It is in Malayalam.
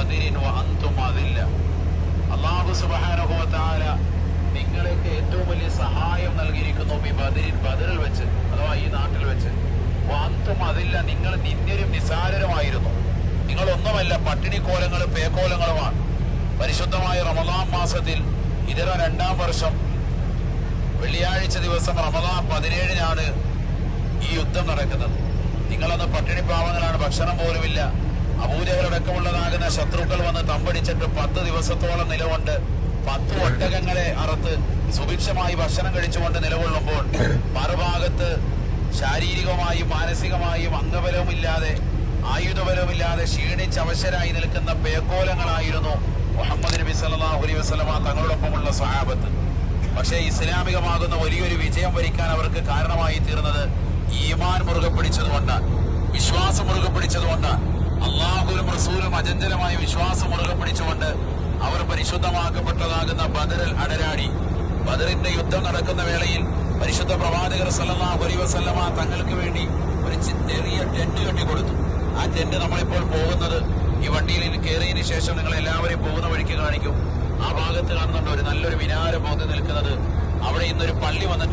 ബദരിൻ വഅൻതും അദില്ല. അല്ലാഹു സുബ്ഹാനഹു വ തആല നിങ്ങൾക്ക് ഏറ്റവും വലിയ സഹായം നൽകിയിരിക്കുന്നു ബദരിൻ, ബദറിൽ വെച്ച് അഥവാ ഈ നാട്ടിൽ വെച്ച്. വഅൻതും അദില്ല, നിങ്ങൾ നിന്ദ്യരും നിസാരരുമായിരുന്നു. നിങ്ങളൊന്നുമല്ല, പട്ടിണിക്കോലങ്ങളും പേക്കോലങ്ങളുമാണ്. പരിശുദ്ധമായ റമദാൻ മാസത്തിൽ ഇതര 2-ാം വർഷം വെള്ളിയാഴ്ച ദിവസം റമദാൻ 17-നാണ് ഈ യുദ്ധം നടക്കുന്നത്. നിങ്ങളന്ന് പട്ടിണി പാവങ്ങളാണ്, ഭക്ഷണം പോലുമില്ല. അബൂജഹലടക്കമുള്ളതാകുന്ന ശത്രുക്കൾ വന്ന് തമ്പടിച്ചിട്ട് 10 ദിവസത്തോളം നിലകൊണ്ട് 10 ഒട്ടകങ്ങളെ അറുത്ത് സുഭിക്ഷമായി ഭക്ഷണം കഴിച്ചുകൊണ്ട് നിലകൊള്ളുമ്പോൾ മറുഭാഗത്ത് ശാരീരികമായും മാനസികമായും അംഗബലവുമില്ലാതെ ആയുധബലവുമില്ലാതെ ക്ഷീണിച്ചവശരായി നിൽക്കുന്ന പേക്കോലങ്ങളായിരുന്നു മുഹമ്മദ് നബി സല്ലല്ലാഹു അലൈഹി വസല്ലമ തങ്ങളോടൊപ്പമുള്ള സഹാബത്ത്. പക്ഷേ ഇസ്ലാമികമാകുന്ന വലിയൊരു വിജയം വരിക്കാൻ അവർക്ക് കാരണമായി തീർന്നത് ഈമാൻ മുറുകെ പിടിച്ചതുകൊണ്ടാണ്, വിശ്വാസം മുറുകെ പിടിച്ചതുകൊണ്ടാണ്. അള്ളാഹുവും റസൂലും അചഞ്ചലമായ വിശ്വാസം മുറുകെ പിടിച്ചുകൊണ്ട് അവർ പരിശുദ്ധമാക്കപ്പെട്ടതാകുന്ന ബദറിൽ അടരാടി. ബദറിന്റെ യുദ്ധം നടക്കുന്ന വേളയിൽ പരിശുദ്ധ പ്രവാചകർ സല്ലല്ലാഹു അലൈഹി വസല്ലമ തങ്ങൾക്ക് വേണ്ടി ഒരു ചെറിയ ടെന്റ് കെട്ടിക്കൊടുത്തു. ആ ടെന്റ് നമ്മളിപ്പോൾ പോകുന്നത്, ഈ വണ്ടിയിൽ കയറിയതിനു ശേഷം നിങ്ങൾ എല്ലാവരെയും പോകുന്ന വഴിക്ക് കാണിക്കും. ആ ഭാഗത്ത് കാണുന്നുണ്ട് ഒരു നല്ലൊരു മിനാരം പൊന്തി നിൽക്കുന്നത്. അവിടെ ഇന്നൊരു പള്ളി വന്നിട്ടുണ്ട്.